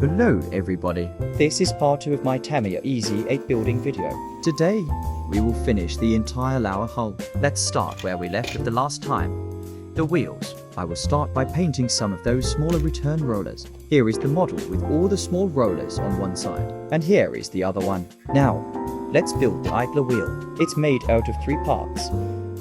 Hello everybody. This is part 2 of my Tamiya Easy 8 building video. Today, we will finish the entire lower hull. Let's start where we left it the last time. The wheels. I will start by painting some of those smaller return rollers. Here is the model with all the small rollers on one side. And here is the other one. Now, let's build the idler wheel. It's made out of 3 parts.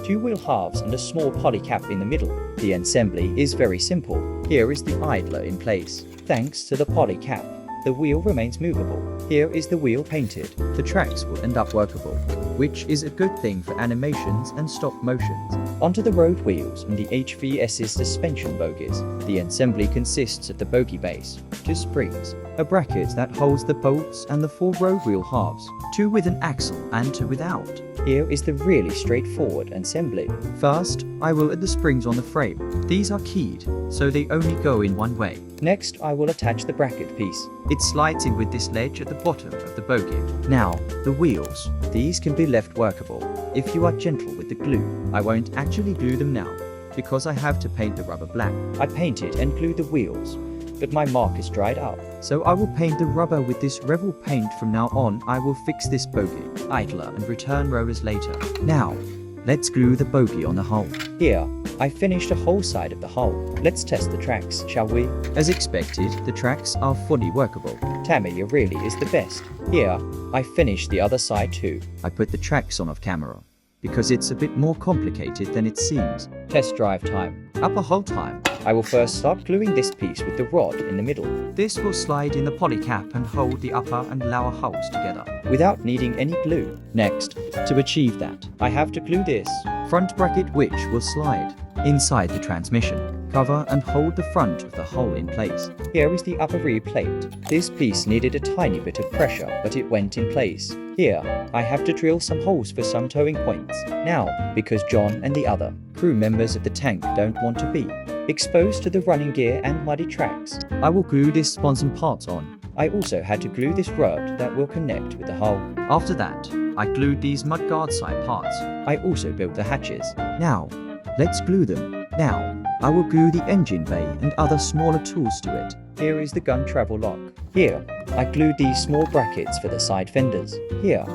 2 wheel halves and a small poly cap in the middle. The assembly is very simple. Here is the idler in place. Thanks to the poly cap, the wheel remains movable. Here is the wheel painted. The tracks will end up workable, which is a good thing for animations and stop motions. Onto the road wheels and the HVS's suspension bogies. The assembly consists of the bogie base, 2 springs, a bracket that holds the bolts and the 4 road wheel halves, 2 with an axle and 2 without. Here is the really straightforward assembly. First, I will add the springs on the frame. These are keyed, so they only go in one way. Next, I will attach the bracket piece. It slides in with this ledge at the bottom of the bogie. Now, the wheels. These can be left workable if you are gentle with the glue. I won't actually glue them now, because I have to paint the rubber black. I painted and glued the wheels, but my mark is dried up. So I will paint the rubber with this Revel paint from now on. I will fix this bogie, idler and return rollers later. Now, let's glue the bogie on the hull. Here, I finished the whole side of the hull. Let's test the tracks, shall we? As expected, the tracks are fully workable. Tamiya really is the best. Here, I finished the other side too. I put the tracks on off camera, because it's a bit more complicated than it seems. Test drive time. Upper hull time. I will first start gluing this piece with the rod in the middle. This will slide in the poly cap and hold the upper and lower hulls together, without needing any glue. Next, to achieve that, I have to glue this front bracket, which will slide inside the transmission, cover and hold the front of the hull in place. Here is the upper rear plate. This piece needed a tiny bit of pressure, but it went in place. Here, I have to drill some holes for some towing points. Now, because John and the other crew members of the tank don't want to be exposed to the running gear and muddy tracks, I will glue this sponson parts on. I also had to glue this rod that will connect with the hull. After that, I glued these mudguard side parts. I also built the hatches. Now, let's glue them. Now, I will glue the engine bay and other smaller tools to it. Here is the gun travel lock. Here, I glued these small brackets for the side fenders. Here,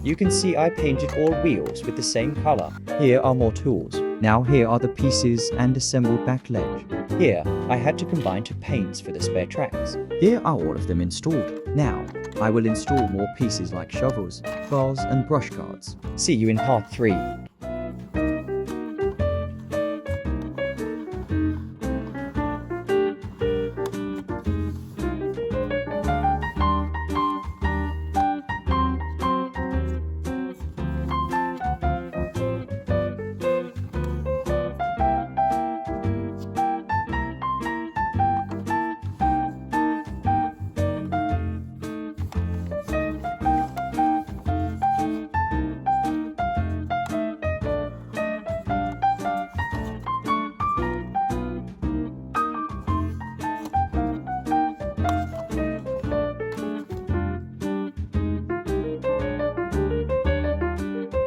you can see I painted all wheels with the same color. Here are more tools. Now here are the pieces and assembled back ledge. Here, I had to combine 2 paints for the spare tracks. Here are all of them installed. Now, I will install more pieces like shovels, bars and brush guards. See you in part 3.